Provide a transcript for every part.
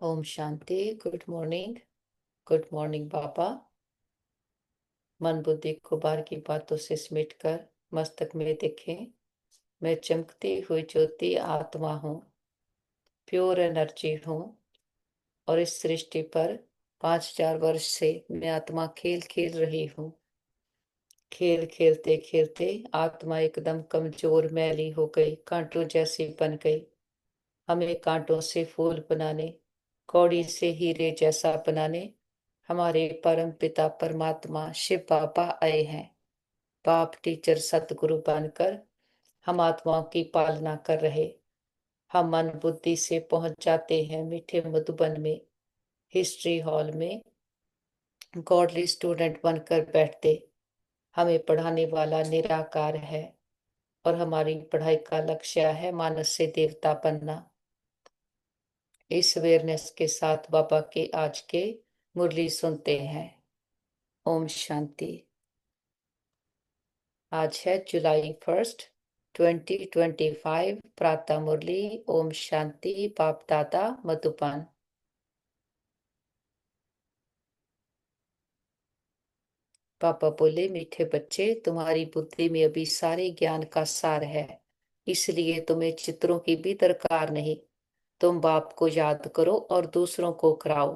Om Shanti. Good morning पापा। मन बुद्धि को बाहर की बातों से समेट कर मस्तक में देखें। मैं चमकती हुई ज्योति आत्मा हूँ, प्योर एनर्जी हूँ। और इस सृष्टि पर 5000 वर्ष से मैं आत्मा खेल खेल रही हूँ। खेल खेलते खेलते आत्मा एकदम कमजोर मैली हो गई, कांटों जैसी बन गई। हमें कांटों से फूल बनाने, कौड़ी से हीरे जैसा बनाने हमारे परम पिता परमात्मा शिव बाबा आए हैं। बाप टीचर सतगुरु बनकर हम आत्माओं की पालना कर रहे। हम मन बुद्धि से पहुंच जाते हैं मीठे मधुबन में, हिस्ट्री हॉल में गॉडली स्टूडेंट बनकर बैठते। हमें पढ़ाने वाला निराकार है और हमारी पढ़ाई का लक्ष्य है मानस से देवता बनना। इस अवेयरनेस के साथ बाबा के आज के मुरली सुनते हैं। ओम शांति। आज है जुलाई 1, 2025, प्रातः मुरली। ओम शांति। बाप दादा मधुबन। पापा बोले, मीठे बच्चे, तुम्हारी बुद्धि में अभी सारे ज्ञान का सार है, इसलिए तुम्हें चित्रों की भी दरकार नहीं। तुम बाप को याद करो और दूसरों को कराओ।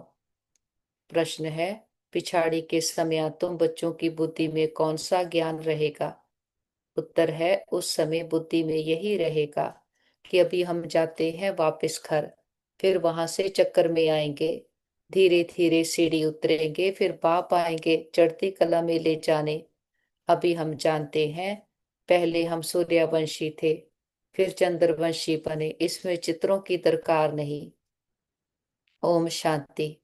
प्रश्न है, पिछाड़ी के समय तुम बच्चों की बुद्धि में कौन सा ज्ञान रहेगा? उत्तर है, उस समय बुद्धि में यही रहेगा कि अभी हम जाते हैं वापस घर, फिर वहां से चक्कर में आएंगे, धीरे धीरे सीढ़ी उतरेंगे, फिर बाप आएंगे चढ़ती कला में ले जाने। अभी हम जानते हैं, पहले हम सूर्यवंशी थे, फिर चंद्रवंशी बने, इसमें चित्रों की दरकार नहीं। ओम शांति।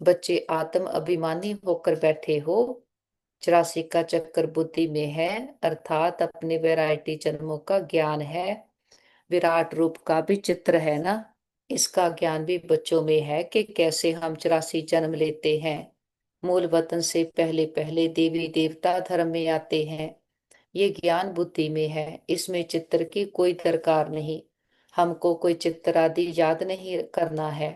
बच्चे आत्म अभिमानी होकर बैठे हो। 84 का चक्कर बुद्धि में है, अर्थात अपने वैरायटी जन्मों का ज्ञान है। विराट रूप का भी चित्र है ना, इसका ज्ञान भी बच्चों में है कि कैसे हम 84 जन्म लेते हैं। मूल वतन से पहले पहले देवी देवता धर्म में आते हैं। ये ज्ञान बुद्धि में है, इसमें चित्र की कोई दरकार नहीं। हमको कोई चित्र आदि याद नहीं करना है।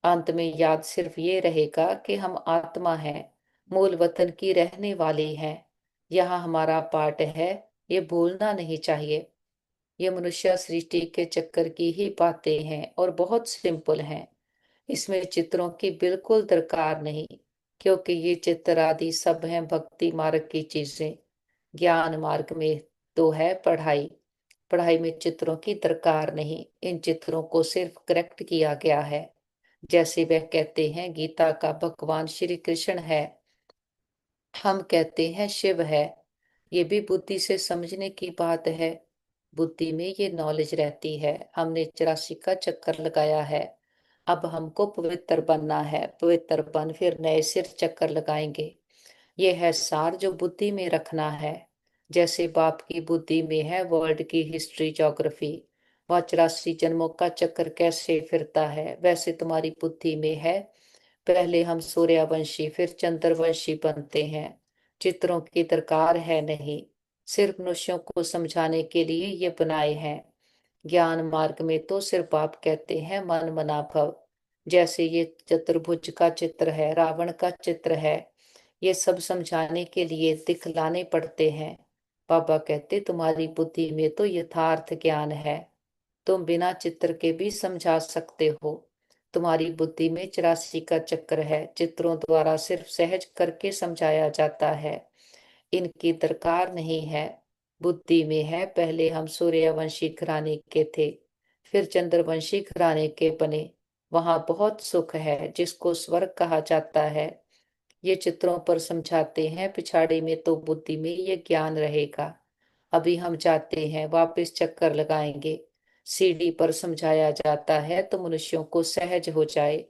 अंत में याद सिर्फ ये रहेगा कि हम आत्मा हैं, मूल वतन की रहने वाली हैं। यहाँ हमारा पार्ट है, ये भूलना नहीं चाहिए। ये मनुष्य सृष्टि के चक्कर की ही बातें हैं और बहुत सिंपल हैं। इसमें चित्रों की बिल्कुल दरकार नहीं, क्योंकि ये चित्र आदि सब हैं भक्ति मार्ग की चीजें। ज्ञान मार्ग में तो है पढ़ाई। पढ़ाई में चित्रों की दरकार नहीं, इन चित्रों को सिर्फ करेक्ट किया गया है। जैसे वह कहते हैं गीता का भगवान श्री कृष्ण है, हम कहते हैं शिव है। ये भी बुद्धि से समझने की बात है। बुद्धि में ये नॉलेज रहती है। हमने 84 का चक्कर लगाया है, अब हमको पवित्र बनना है। पवित्र बन फिर नए सिर चक्कर लगाएंगे। ये है सार जो बुद्धि में रखना है। जैसे बाप की बुद्धि में है वर्ल्ड की हिस्ट्री ज्योग्राफी, वह 84 जन्मों का चक्कर कैसे फिरता है, वैसे तुम्हारी बुद्धि में है पहले हम सूर्यवंशी फिर चंद्रवंशी बनते हैं। चित्रों की दरकार है नहीं, सिर्फ मनुष्यों को समझाने के लिए ये बनाए हैं। ज्ञान मार्ग में तो सिर्फ बाप कहते हैं मन मना भव। जैसे ये चतुर्भुज का चित्र है, रावण का चित्र है, ये सब समझाने के लिए दिखलाने पड़ते हैं। बाबा कहते तुम्हारी बुद्धि में तो यथार्थ ज्ञान है, तुम बिना चित्र के भी समझा सकते हो। तुम्हारी बुद्धि में 84 का चक्र है, चित्रों द्वारा सिर्फ सहज करके समझाया जाता है, इनकी दरकार नहीं है। बुद्धि में है पहले हम सूर्यवंशी घराने के थे, फिर चंद्रवंशी घराने के बने। वहां बहुत सुख है जिसको स्वर्ग कहा जाता है। ये चित्रों पर समझाते हैं, पिछाड़ी में तो बुद्धि में ये ज्ञान रहेगा। अभी हम जाते हैं वापस चक्कर लगाएंगे, सीढ़ी पर समझाया जाता है तो मनुष्यों को सहज हो जाए।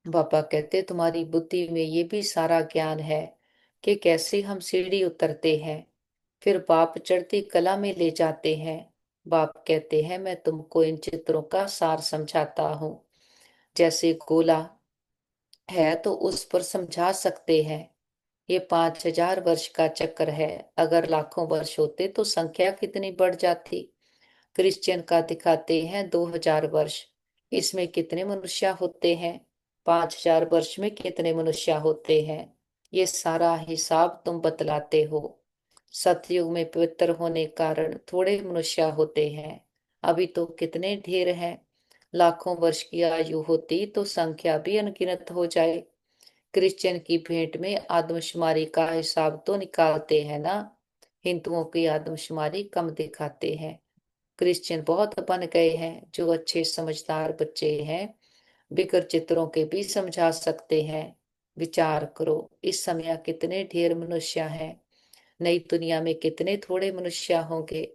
बाबा कहते तुम्हारी बुद्धि में ये भी सारा ज्ञान है कि कैसे हम सीढ़ी उतरते हैं, फिर बाप चढ़ती कला में ले जाते हैं। बाप कहते हैं मैं तुमको इन चित्रों का सार समझाता हूँ। जैसे गोला है तो उस पर समझा सकते हैं। ये 5000 वर्ष का चक्र है, अगर लाखों वर्ष होते तो संख्या कितनी बढ़ जाती। क्रिश्चियन का दिखाते हैं 2000 वर्ष, इसमें कितने मनुष्य होते हैं, 5,000 वर्ष में कितने मनुष्य होते हैं, ये सारा हिसाब तुम बतलाते हो। सतयुग में पवित्र होने कारण थोड़े मनुष्य होते हैं, अभी तो कितने ढेर हैं। लाखों वर्ष की आयु होती तो संख्या भी अनगिनत हो जाए। क्रिश्चियन की भेंट में आदमशुमारी का हिसाब तो निकालते हैं ना, हिंदुओं की आदमशुमारी कम दिखाते हैं। क्रिश्चियन बहुत बन गए हैं जो अच्छे समझदार बच्चे हैं, बिगर चित्रों के भी समझा सकते हैं। विचार करो, इस समय कितने ढेर मनुष्य हैं, नई दुनिया में कितने थोड़े मनुष्य होंगे।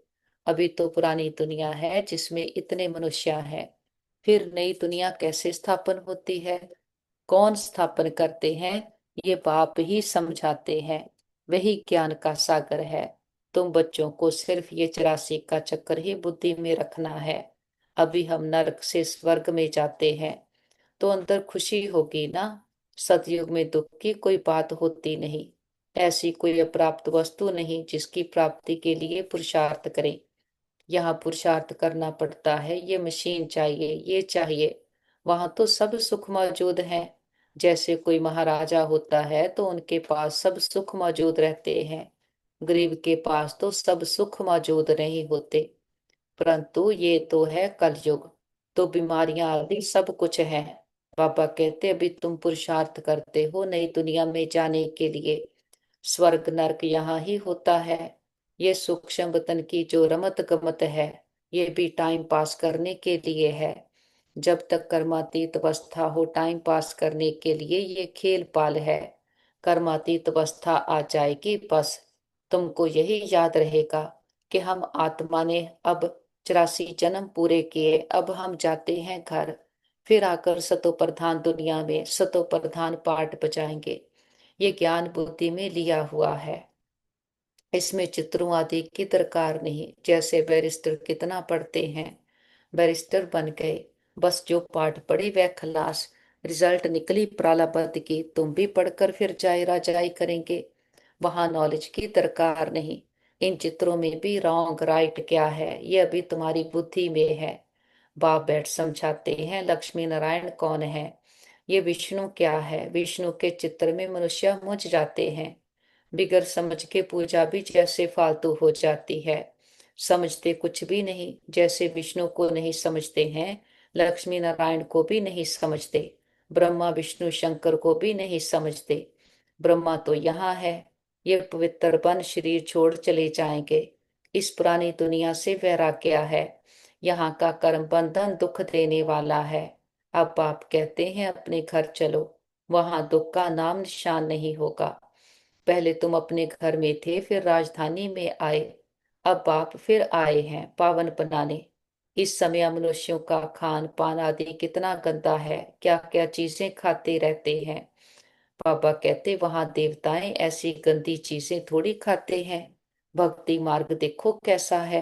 अभी तो पुरानी दुनिया है जिसमें इतने मनुष्य हैं, फिर नई दुनिया कैसे स्थापन होती है, कौन स्थापन करते हैं, ये बाप ही समझाते हैं। वही ज्ञान का सागर है। तुम बच्चों को सिर्फ ये 84 का चक्कर ही बुद्धि में रखना है। अभी हम नरक से स्वर्ग में जाते हैं तो अंदर खुशी होगी ना। सतयुग में दुख की कोई बात होती नहीं। ऐसी कोई अप्राप्त वस्तु नहीं जिसकी प्राप्ति के लिए पुरुषार्थ करें। यहाँ पुरुषार्थ करना पड़ता है, ये मशीन चाहिए, ये चाहिए। वहां तो सब सुख मौजूद है। जैसे कोई महाराजा होता है तो उनके पास सब सुख मौजूद रहते हैं। गरीब के पास तो सब सुख मौजूद नहीं होते। परंतु ये तो है कलयुग, तो बीमारियां आदि सब कुछ है। पापा कहते अभी तुम पुरुषार्थ करते हो नई दुनिया में जाने के लिए। स्वर्ग नरक यहाँ ही होता है। ये सूक्ष्म वतन की जो रमत गमत है, ये भी टाइम पास करने के लिए है। जब तक कर्मातीत अवस्था हो टाइम पास करने के लिए ये खेल पाल है। कर्मातीत अवस्था आ जाएगी बस। तुमको यही याद रहेगा कि हम आत्मा ने अब 84 जन्म पूरे किए, अब हम जाते हैं घर। फिर आकर सतो प्रधान दुनिया में सतो प्रधान पाठ बजाएंगे। ये ज्ञान बुद्धि में लिया हुआ है। इसमें चित्रों आदि की दरकार नहीं। जैसे बैरिस्टर कितना पढ़ते हैं, बैरिस्टर बन गए, बस जो पाठ पढ़े वह खलास। रिजल्ट निकली प्रालापद की, तुम भी पढ़कर फिर जाय राजाई करेंगे। वहां नॉलेज की दरकार नहीं। इन चित्रों में भी रॉन्ग राइट क्या है ये अभी तुम्हारी बुद्धि में है। बाप बैठ समझाते हैं लक्ष्मी नारायण कौन है, ये विष्णु क्या है। विष्णु के चित्र में मनुष्य मुझ जाते हैं। बिगर समझ के पूजा भी जैसे फालतू हो जाती है। समझते कुछ भी नहीं, जैसे विष्णु को नहीं समझते हैं, लक्ष्मी नारायण को भी नहीं समझते, ब्रह्मा विष्णु शंकर को भी नहीं समझते। ब्रह्मा तो यहाँ है, ये पवित्र बन शरीर छोड़ चले जाएंगे। इस पुरानी दुनिया से वैराग्य है। यहाँ का कर्म बंधन दुख देने वाला है। अब आप कहते हैं अपने घर चलो, वहां दुख का नाम निशान नहीं होगा। पहले तुम अपने घर में थे, फिर राजधानी में आए, अब आप फिर आए हैं पावन बनाने। इस समय मनुष्यों का खान पान आदि कितना गंदा है, क्या क्या चीजें खाते रहते हैं। बाबा कहते वहां देवताएं ऐसी गंदी चीजें थोड़ी खाते हैं। भक्ति मार्ग देखो कैसा है,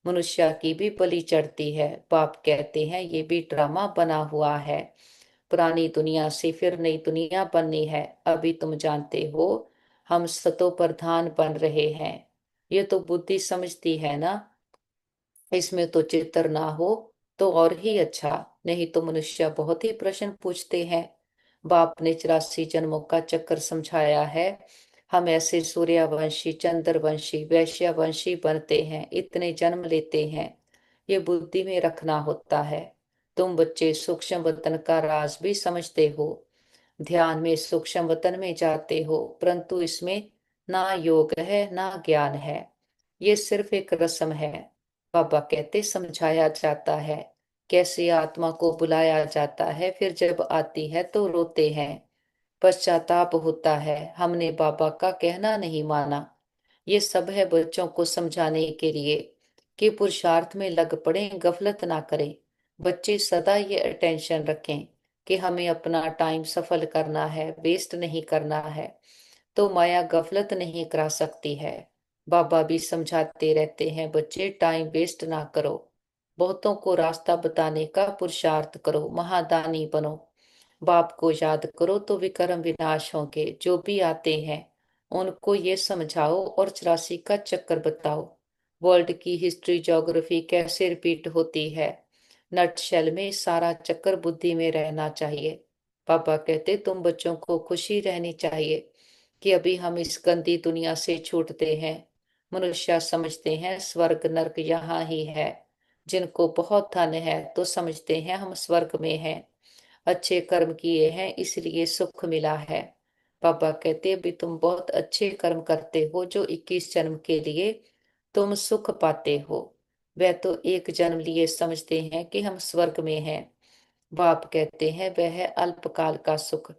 मनुष्य की भी बलि चढ़ती है। बाप कहते हैं ये भी ड्रामा बना हुआ है। पुरानी दुनिया से फिर नई दुनिया बननी है। अभी तुम जानते हो हम सतो प्रधान बन रहे हैं। ये तो बुद्धि समझती है ना। इसमें तो चित्र ना हो तो और ही अच्छा, नहीं तो मनुष्य बहुत ही प्रश्न पूछते हैं। बाप ने 84 जन्मों का चक्कर समझाया है। हम ऐसे सूर्यवंशी चंद्रवंशी वैश्यवंशी बनते हैं, इतने जन्म लेते हैं, ये बुद्धि में रखना होता है। तुम बच्चे सूक्ष्म वतन का राज भी समझते हो, ध्यान में सूक्ष्म वतन में जाते हो, परंतु इसमें ना योग है ना ज्ञान है, ये सिर्फ एक रस्म है। बाबा कहते समझाया जाता है कैसे आत्मा को बुलाया जाता है, फिर जब आती है तो रोते हैं, पश्चाताप होता है हमने बाबा का कहना नहीं माना। ये सब है बच्चों को समझाने के लिए कि पुरुषार्थ में लग पड़े, गफलत ना करें। बच्चे सदा ये अटेंशन रखें कि हमें अपना टाइम सफल करना है, वेस्ट नहीं करना है, तो माया गफलत नहीं करा सकती है। बाबा भी समझाते रहते हैं बच्चे टाइम वेस्ट ना करो, बहुतों को रास्ता बताने का पुरुषार्थ करो, महादानी बनो। बाप को याद करो तो विक्रम विनाश होंगे। जो भी आते हैं उनको ये समझाओ और 84 का चक्कर बताओ। वर्ल्ड की हिस्ट्री ज्योग्राफी कैसे रिपीट होती है, नटशेल में सारा चक्कर बुद्धि में रहना चाहिए। पापा कहते तुम बच्चों को खुशी रहनी चाहिए कि अभी हम इस गंदी दुनिया से छूटते हैं। मनुष्य समझते हैं स्वर्ग नरक यहाँ ही है। जिनको बहुत धन है तो समझते हैं हम स्वर्ग में हैं। अच्छे कर्म किए हैं इसलिए सुख मिला है। पापा कहते अभी तुम बहुत अच्छे कर्म करते हो जो 21 जन्म के लिए तुम सुख पाते हो। वह तो एक जन्म लिए समझते हैं कि हम स्वर्ग में हैं। बाप कहते हैं वह है अल्पकाल का सुख।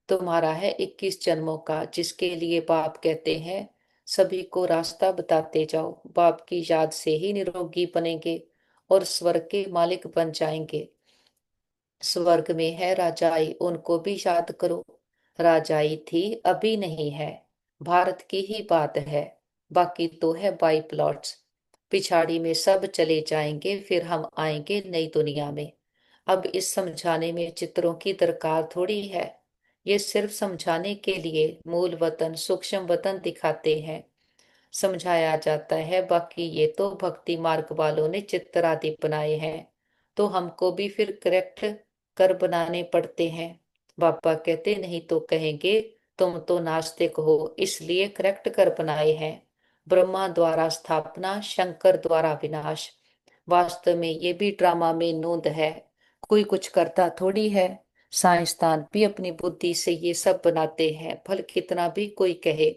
तुम्हारा है 21 जन्मों का, जिसके लिए बाप कहते हैं सभी को रास्ता बताते जाओ। बाप की याद से ही निरोगी बनेंगे और स्वर्ग के मालिक बन जाएंगे। स्वर्ग में है राजाई, उनको भी याद करो। राजाई थी, अभी नहीं है। भारत की ही बात है, बाकी तो है बाई प्लॉट्स। पिछाड़ी में सब चले जाएंगे, फिर हम आएंगे नई दुनिया में। अब इस समझाने में चित्रों की दरकार थोड़ी है। ये सिर्फ समझाने के लिए मूल वतन सूक्ष्म वतन दिखाते हैं, समझाया जाता है। बाकी ये तो भक्ति मार्ग वालों ने चित्र आदि बनाए हैं, तो हमको भी फिर करेक्ट कर बनाने पड़ते हैं। बाबा कहते नहीं तो कहेंगे तुम तो नास्तिक हो, इसलिए करेक्ट कर बनाए हैं। ब्रह्मा द्वारा स्थापना, शंकर द्वारा विनाश। वास्तव में ये भी ड्रामा में नोंद है, कोई कुछ करता थोड़ी है। साइंसदान भी अपनी बुद्धि से ये सब बनाते हैं, भल कितना भी कोई कहे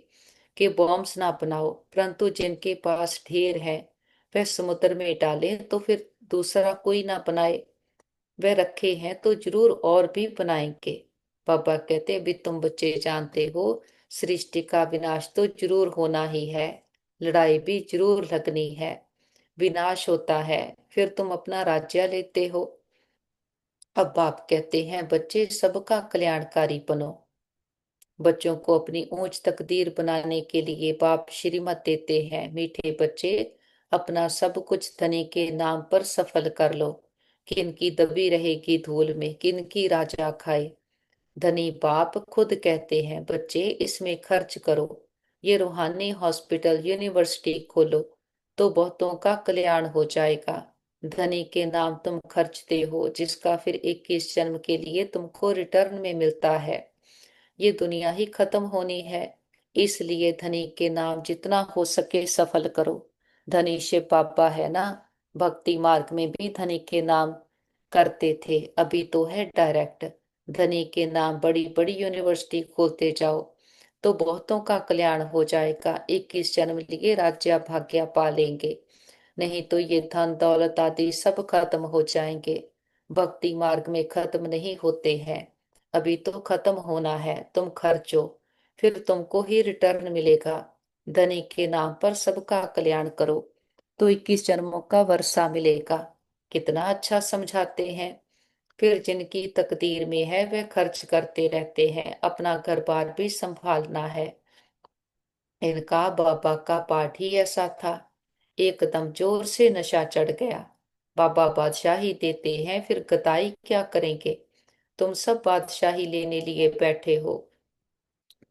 कि बॉम्ब्स ना बनाओ, परंतु जिनके पास ढेर है वह समुद्र में डाले तो फिर दूसरा कोई ना बनाए। वह रखे हैं तो जरूर और भी बनाएंगे। पापा कहते भी तुम बच्चे जानते हो सृष्टि का विनाश तो जरूर होना ही है, लड़ाई भी जरूर लगनी है। विनाश होता है फिर तुम अपना राज्य लेते हो। अब बाप कहते हैं बच्चे सबका कल्याणकारी बनो। बच्चों को अपनी ऊंच तकदीर बनाने के लिए बाप श्रीमत देते हैं। मीठे बच्चे, अपना सब कुछ धनी के नाम पर सफल कर लो। किनकी दबी रहेगी धूल में, किनकी राजा खाए। धनी बाप खुद कहते हैं बच्चे इसमें खर्च करो, ये रूहानी हॉस्पिटल यूनिवर्सिटी खोलो, तो बहुतों का कल्याण हो जाएगा। धनी के नाम तुम खर्चते हो, जिसका फिर 21 जन्म के लिए तुमको रिटर्न में मिलता है। ये दुनिया ही खत्म होनी है, इसलिए धनी के नाम जितना हो सके सफल करो। धनी शिव बाबा है ना, भक्ति मार्ग में भी धनी के नाम करते थे, अभी तो है डायरेक्ट। धनी के नाम बड़ी बड़ी यूनिवर्सिटी खोलते जाओ, तो बहुतों का कल्याण हो जाएगा। 21 जन्म लिए राज्य भाग्य पा लेंगे, नहीं तो ये धन दौलत आदि सब खत्म हो जाएंगे। भक्ति मार्ग में खत्म नहीं होते हैं, अभी तो खत्म होना है। तुम खर्चो, फिर तुमको ही रिटर्न मिलेगा। धनी के नाम पर सबका कल्याण करो, तो 21 जन्मों का वर्षा मिलेगा। कितना अच्छा समझाते हैं। फिर जिनकी तकदीर में है वे खर्च करते रहते हैं, अपना घर बार भी संभालना है। इनका बाबा का पाठ ही ऐसा था, एकदम जोर से नशा चढ़ गया। बाबा बादशाही देते हैं, फिर गदाई क्या करेंगे। तुम सब बादशाही लेने लिए बैठे हो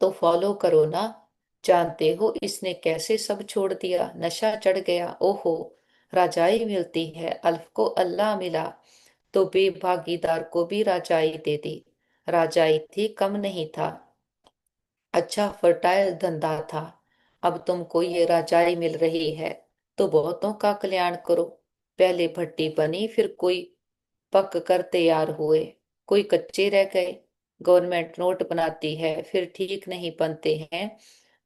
तो फॉलो करो ना। जानते हो इसने कैसे सब छोड़ दिया, नशा चढ़ गया। ओहो, राजाई मिलती है, अल्फ को अल्लाह मिला तो बेभागीदार को भी राजाई दे दी। राजाई थी, कम नहीं था, अच्छा फर्टाइल धंधा था। अब तुमको ये राजाई मिल रही है तो बहुतों का कल्याण करो। पहले भट्टी बनी, फिर कोई पक कर तैयार हुए, कोई कच्चे रह गए। गवर्नमेंट नोट बनाती है, फिर ठीक नहीं बनते हैं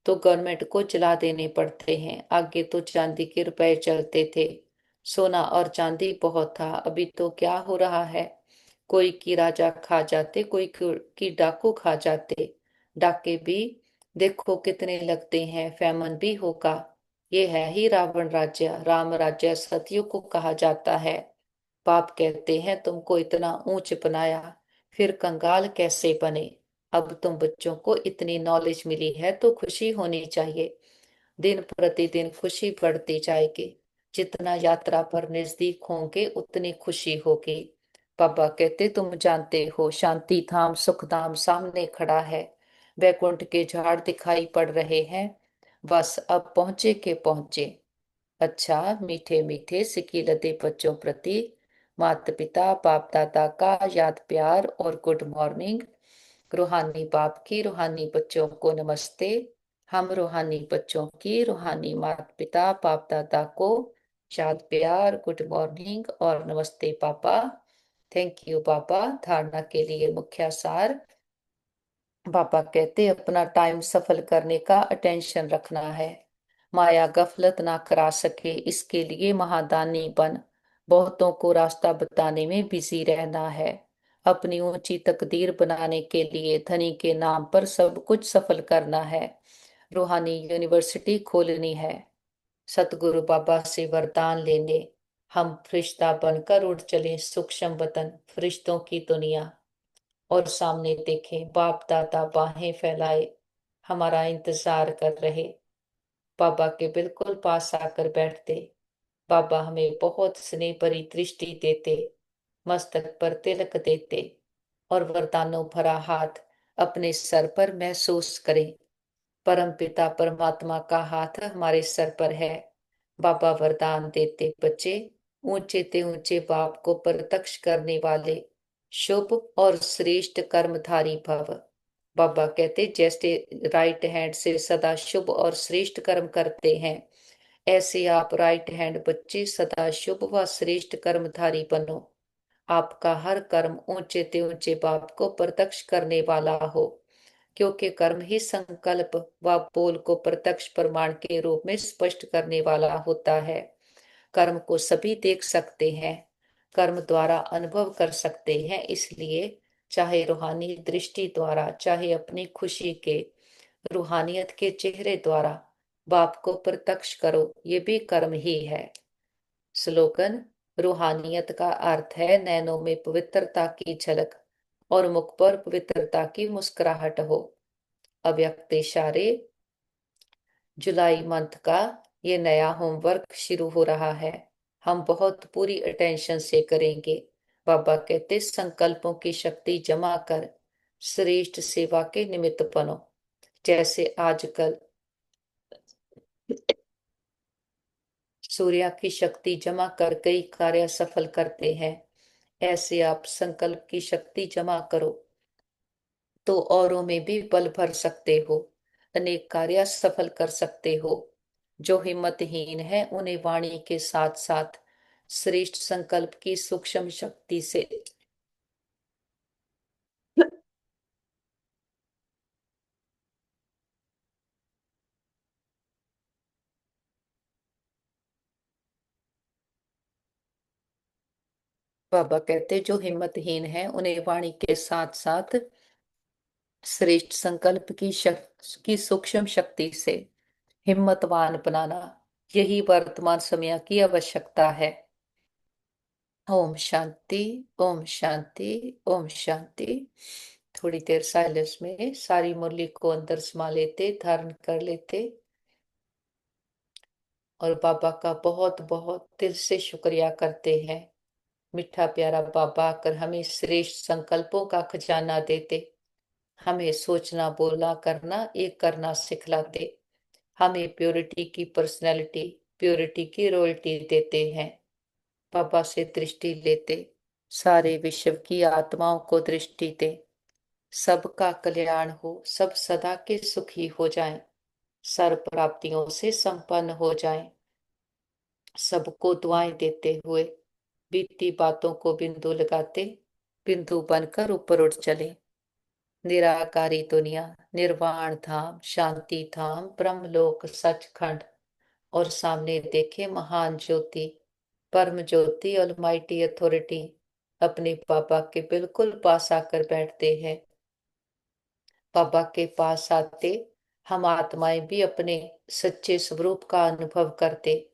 तो गवर्नमेंट को जला देने पड़ते हैं। आगे तो चांदी के रुपए चलते थे, सोना और चांदी बहुत था। अभी तो क्या हो रहा है, कोई की राजा खा जाते, कोई की डाकू खा जाते। डाके भी देखो कितने लगते हैं, फैमन भी होगा। ये है ही रावण राज्य, राम राज्य सतयुग को कहा जाता है। बाप कहते हैं तुमको इतना ऊंच बनाया, फिर कंगाल कैसे बने। अब तुम बच्चों को इतनी नॉलेज मिली है तो खुशी होनी चाहिए। दिन प्रतिदिन खुशी बढ़ती जाएगी, जितना यात्रा पर नजदीक होंगे उतनी खुशी होगी। बाबा कहते तुम जानते हो शांति धाम सुख धाम सामने खड़ा है, वैकुंठ के झाड़ दिखाई पड़ रहे हैं, बस अब पहुंचे के पहुंचे। अच्छा मीठे मीठे सिकीलते बच्चों प्रति माता पिता बाप दादा का याद प्यार और गुड मॉर्निंग। रूहानी बाप की रूहानी बच्चों को नमस्ते। हम रूहानी बच्चों की रूहानी माता पिता बाप दादा को याद प्यार गुड मॉर्निंग और नमस्ते पापा। थैंक यू पापा। धारणा के लिए मुख्य सार। पापा कहते अपना टाइम सफल करने का अटेंशन रखना है। माया गफलत ना करा सके इसके लिए महादानी बन। बहुतों को रास्ता बताने में बिजी रहना है। अपनी ऊंची तकदीर बनाने के लिए धनी के नाम पर सब कुछ सफल करना है। रूहानी यूनिवर्सिटी खोलनी है। सतगुरु बाबा से वरदान लेने। हम फरिश्ता बनकर उड़ चले सूक्ष्म वतन फरिश्तों की दुनिया। और सामने देखें बाप दादा बाहें फैलाए हमारा इंतजार कर रहे। बाबा के बिल्कुल पास आकर बैठते। बाबा हमें बहुत स्नेह भरी दृष्टि देते। मस्तक पर तिलक देते और वरदानों भरा हाथ अपने सर पर महसूस करें। परम पिता परमात्मा का हाथ हमारे सर पर है। बाबा वरदान देते बच्चे ऊंचे ते ऊंचे बाप को प्रत्यक्ष करने वाले शुभ और श्रेष्ठ कर्मधारी भव। बाबा कहते जैसे राइट हैंड से सदा शुभ और श्रेष्ठ कर्म करते हैं ऐसे आप राइट हैंड बच्चे सदा शुभ व श्रेष्ठ कर्मधारी बनो। आपका हर कर्म ऊंचे ते ऊंचे बाप को प्रत्यक्ष करने वाला हो। क्योंकि कर्म ही संकल्प व बोल को प्रत्यक्ष प्रमाण के रूप में स्पष्ट करने वाला होता है। कर्म को सभी देख सकते हैं कर्म द्वारा अनुभव कर सकते हैं। इसलिए चाहे रूहानी दृष्टि द्वारा चाहे अपनी खुशी के रूहानियत के चेहरे द्वारा बाप को प्रत्यक्ष करो ये भी कर्म ही है। स्लोगन। रूहानियत का अर्थ है नैनों में पवित्रता की झलक और मुख पर पवित्रता की मुस्कुराहट हो। अव्यक्त इशारे। जुलाई मंथ का ये नया होमवर्क शुरू हो रहा है। हम बहुत पूरी अटेंशन से करेंगे। बाबा कहते संकल्पों की शक्ति जमा कर श्रेष्ठ सेवा के निमित्त बनो। जैसे आजकल सूर्य की शक्ति जमा कर कई कार्य सफल करते हैं ऐसे आप संकल्प की शक्ति जमा करो तो औरों में भी बल भर सकते हो। अनेक कार्य सफल कर सकते हो। जो हिम्मतहीन है उन्हें वाणी के साथ साथ श्रेष्ठ संकल्प की सूक्ष्म शक्ति से बाबा कहते जो हिम्मतहीन है उन्हें वाणी के साथ साथ श्रेष्ठ संकल्प की सूक्ष्म शक्ति से हिम्मतवान बनाना यही वर्तमान समय की आवश्यकता है। ओम शांति ओम शांति ओम शांति। थोड़ी देर साइलेंस में सारी मुरली को अंदर समा लेते धारण कर लेते और बाबा का बहुत बहुत दिल से शुक्रिया करते हैं। मीठा प्यारा बाबा आकर हमें श्रेष्ठ संकल्पों का खजाना देते। हमें सोचना बोलना करना एक करना सिखलाते। हमें प्योरिटी की पर्सनैलिटी प्योरिटी की रॉयल्टी देते हैं। बाबा से दृष्टि लेते सारे विश्व की आत्माओं को दृष्टि दे। सबका कल्याण हो सब सदा के सुखी हो जाएं। सर्व प्राप्तियों से संपन्न हो जाएं। सबको दुआएं देते हुए बीती बातों को बिंदु लगाते बिंदु बनकर ऊपर उठ चले। निराकारी दुनिया निर्वाण धाम शांति धाम ब्रह्मलोक सचखंड और सामने देखे महान ज्योति परम ज्योति ऑलमाइटी अथॉरिटी अपने पापा के बिल्कुल पास आकर बैठते हैं। पापा के पास आते हम आत्माएं भी अपने सच्चे स्वरूप का अनुभव करते।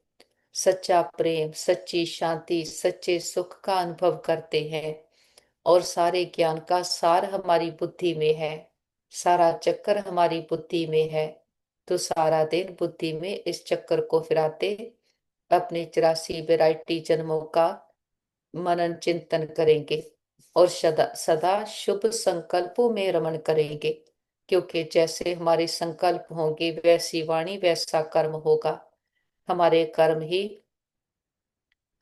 सच्चा प्रेम सच्ची शांति सच्चे सुख का अनुभव करते हैं। और सारे ज्ञान का सार हमारी बुद्धि में है। सारा चक्कर हमारी बुद्धि में है। तो सारा दिन बुद्धि में इस चक्कर को फिराते अपने 84 वैरायटी जन्मों का मनन चिंतन करेंगे और सदा सदा शुभ संकल्पों में रमण करेंगे। क्योंकि जैसे हमारे संकल्प होंगे वैसी वाणी वैसा कर्म होगा। हमारे कर्म ही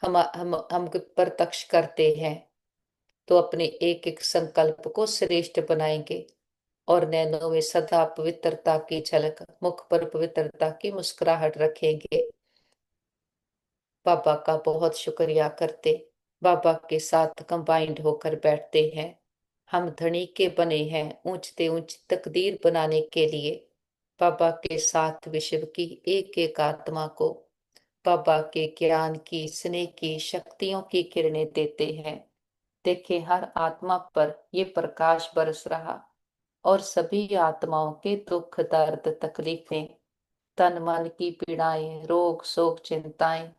हम प्रत्यक्ष करते हैं तो अपने एक एक संकल्प को श्रेष्ठ बनाएंगे और नैनों में सदा पवित्रता की झलक, मुख पर पवित्रता की मुस्कुराहट रखेंगे। बाबा का बहुत शुक्रिया करते, बाबा के साथ कंबाइंड होकर बैठते हैं। हम धनी के बने हैं ऊंचते ऊंच तकदीर बनाने के लिए। बाबा के साथ विश्व की एक एक आत्मा को बाबा के ज्ञान की, स्नेह की, शक्तियों की किरणें देते हैं। देखे हर आत्मा पर ये प्रकाश बरस रहा और सभी आत्माओं के दुख, दर्द, तकलीफें, तन मन की पीड़ाएं, रोग शोक चिंताएं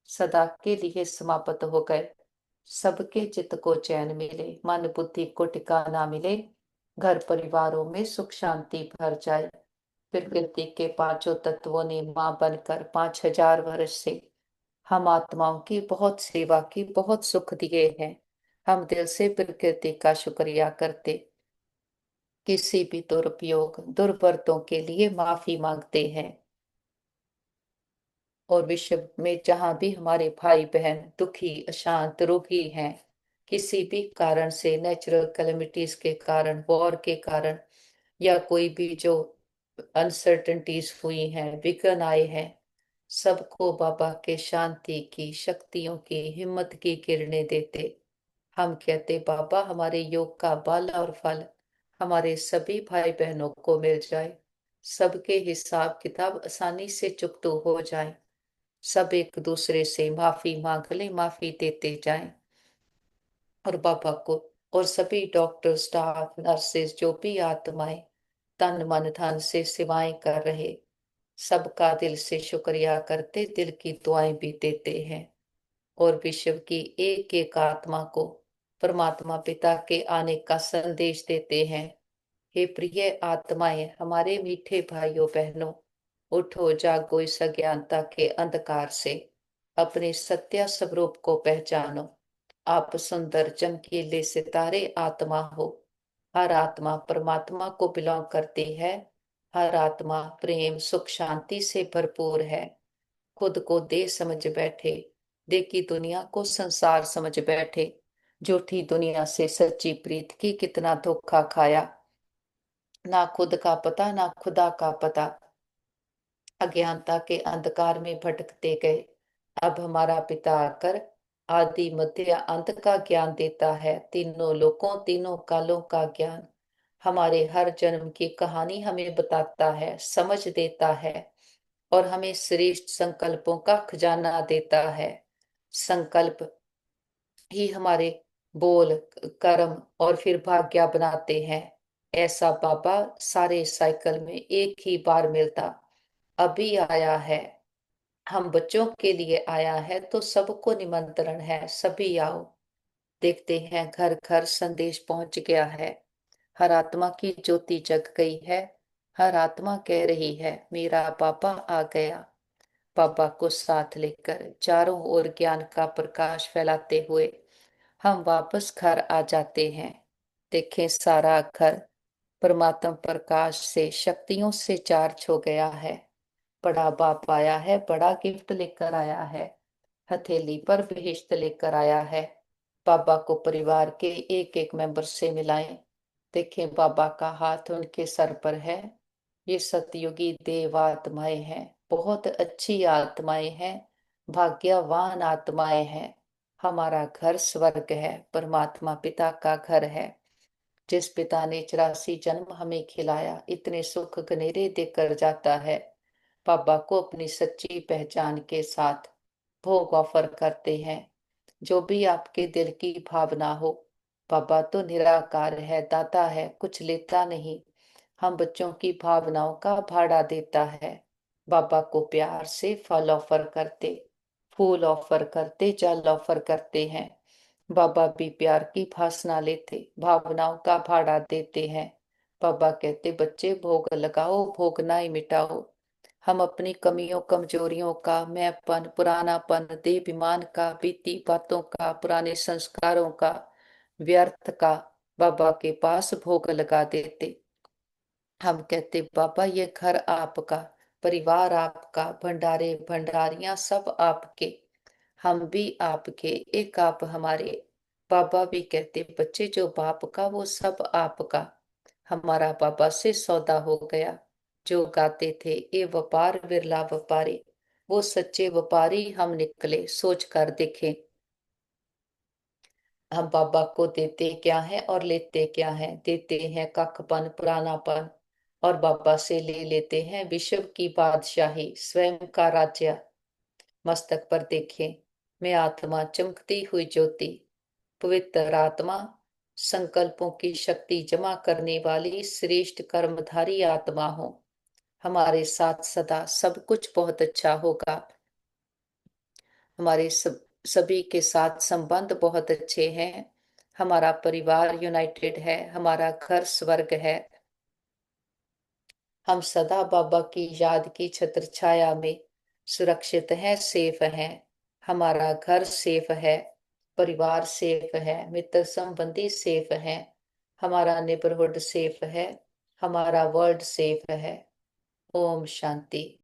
सदा के लिए समाप्त हो गए। सबके चित्त को चैन मिले, मन बुद्धि को ठिकाना मिले, घर परिवारों में सुख शांति भर जाए। प्रकृति के पांचों तत्वों ने मां बनकर 5000 वर्ष से हम आत्माओं की बहुत सेवा की, बहुत सुख दिए हैं। हम दिल से प्रकृति का शुक्रिया करते, किसी भी दुरुपयोग दुर्वरतों के लिए माफी मांगते हैं। और विश्व में जहां भी हमारे भाई बहन दुखी, अशांत, रोगी हैं, किसी भी कारण से, नेचुरल कैलेमिटीज के कारण, वॉर के कारण, या कोई भी जो अनसर्टेनिटीज हुई हैं, विघ्न आए हैं, सबको बाबा के शांति की, शक्तियों की, हिम्मत की किरणें देते। हम कहते बाबा हमारे योग का बल और फल हमारे सभी भाई बहनों को मिल जाए, सबके हिसाब किताब आसानी से चुकतो हो जाए, सब एक दूसरे से माफी मांग ले, माफी देते जाएं। और बाबा को और सभी डॉक्टर, स्टाफ, नर्सेस, जो भी आत्माएं तन मन धन से सेवाएं कर रहे, सबका दिल से शुक्रिया करते, दिल की दुआएं भी देते हैं। और विश्व की एक एक आत्मा को परमात्मा पिता के आने का संदेश देते हैं। हे प्रिय आत्माएं, हमारे मीठे भाइयों बहनों, उठो जागो इस अज्ञानता के अंधकार से, अपने सत्य स्वरूप को पहचानो। आप सुंदर चमकीले सितारे आत्मा हो। हर आत्मा परमात्मा को बिलोंग करती है। हर आत्मा प्रेम, सुख, शांति से भरपूर है। खुद को दे समझ बैठे, देखी दुनिया को संसार समझ बैठे। झूठी दुनिया से सच्ची प्रीत की कितना धोखा खाया। ना खुद का पता, ना खुदा का पता, अज्ञानता के अंधकार में भटकते गए। अब हमारा पिता आकर आदि मध्य अंत का ज्ञान देता है, तीनों लोकों, तीनों कालों का ज्ञान। हमारे हर जन्म की कहानी हमें बताता है, समझ देता है और हमें श्रेष्ठ संकल्पों का खजाना देता है। संकल्प ही हमारे बोल, कर्म और फिर भाग्य बनाते हैं। ऐसा बाबा सारे साइकिल में एक ही बार मिलता, अभी आया है। हम बच्चों के लिए आया है तो सबको निमंत्रण है, सभी आओ। देखते हैं घर घर संदेश पहुंच गया है। हर आत्मा की ज्योति जग गई है। हर आत्मा कह रही है मेरा पापा आ गया। पापा को साथ लेकर चारों ओर ज्ञान का प्रकाश फैलाते हुए हम वापस घर आ जाते हैं। देखें सारा घर परमात्मा प्रकाश से, शक्तियों से चार्ज हो गया है। बड़ा बाप आया है, बड़ा गिफ्ट लेकर आया है, हथेली पर बहिश्त लेकर आया है। बाबा को परिवार के एक एक मेंबर से मिलाएं। देखें बाबा का हाथ उनके सर पर है। ये सतयुगी देव आत्माएं हैं, बहुत अच्छी आत्माएं हैं, भाग्यवान आत्माएं हैं। हमारा घर स्वर्ग है, परमात्मा पिता का घर है। जिस पिता ने 84 जन्म हमें खिलाया, इतने सुख गनेरे देकर जाता है। बाबा को अपनी सच्ची पहचान के साथ भोग ऑफर करते हैं। जो भी आपके दिल की भावना हो, बाबा तो निराकार है, दाता है, कुछ लेता नहीं। हम बच्चों की भावनाओं का भाड़ा देता है। बाबा को प्यार से फल ऑफर करते, फूल ऑफर करते, जल ऑफर करते हैं। बाबा भी प्यार की भासना लेते, भावनाओं का भाड़ा देते हैं। बाबा कहते बच्चे भोग लगाओ, भोग ना ही मिटाओ। हम अपनी कमियों, कमजोरियों का, मैंपन, पुरानापन, देहाभिमान का, बीती बातों का, पुराने संस्कारों का, व्यर्थ का बाबा के पास भोग लगा देते। हम कहते बाबा ये घर आपका, परिवार आपका, भंडारे भंडारियां सब आपके। हम भी आपके, एक आप हमारे। बाबा भी कहते, बच्चे जो बाप का वो सब आपका। हमारा बाबा से सौदा हो गया। जो गाते थे ये व्यापार बिरला व्यापारी, वो सच्चे व्यापारी हम निकले। सोच कर देखें, हम बाबा को देते क्या है और लेते क्या है। देते हैं कखपन पुरानापन, और बाबा से ले लेते हैं विश्व की बादशाही, स्वयं का राज्य। मस्तक पर देखें, मैं आत्मा चमकती हुई ज्योति, पवित्र आत्मा, संकल्पों की शक्ति जमा करने वाली श्रेष्ठ कर्मधारी आत्मा हूँ। हमारे साथ सदा सब कुछ बहुत अच्छा होगा। हमारे सभी के साथ संबंध बहुत अच्छे हैं। हमारा परिवार यूनाइटेड है, हमारा घर स्वर्ग है। हम सदा बाबा की याद की छत्र छाया में सुरक्षित हैं, सेफ हैं। हमारा घर सेफ है, परिवार सेफ है, मित्र संबंधी सेफ है, हमारा नेबरहुड सेफ है, हमारा वर्ल्ड सेफ है। ओम शांति।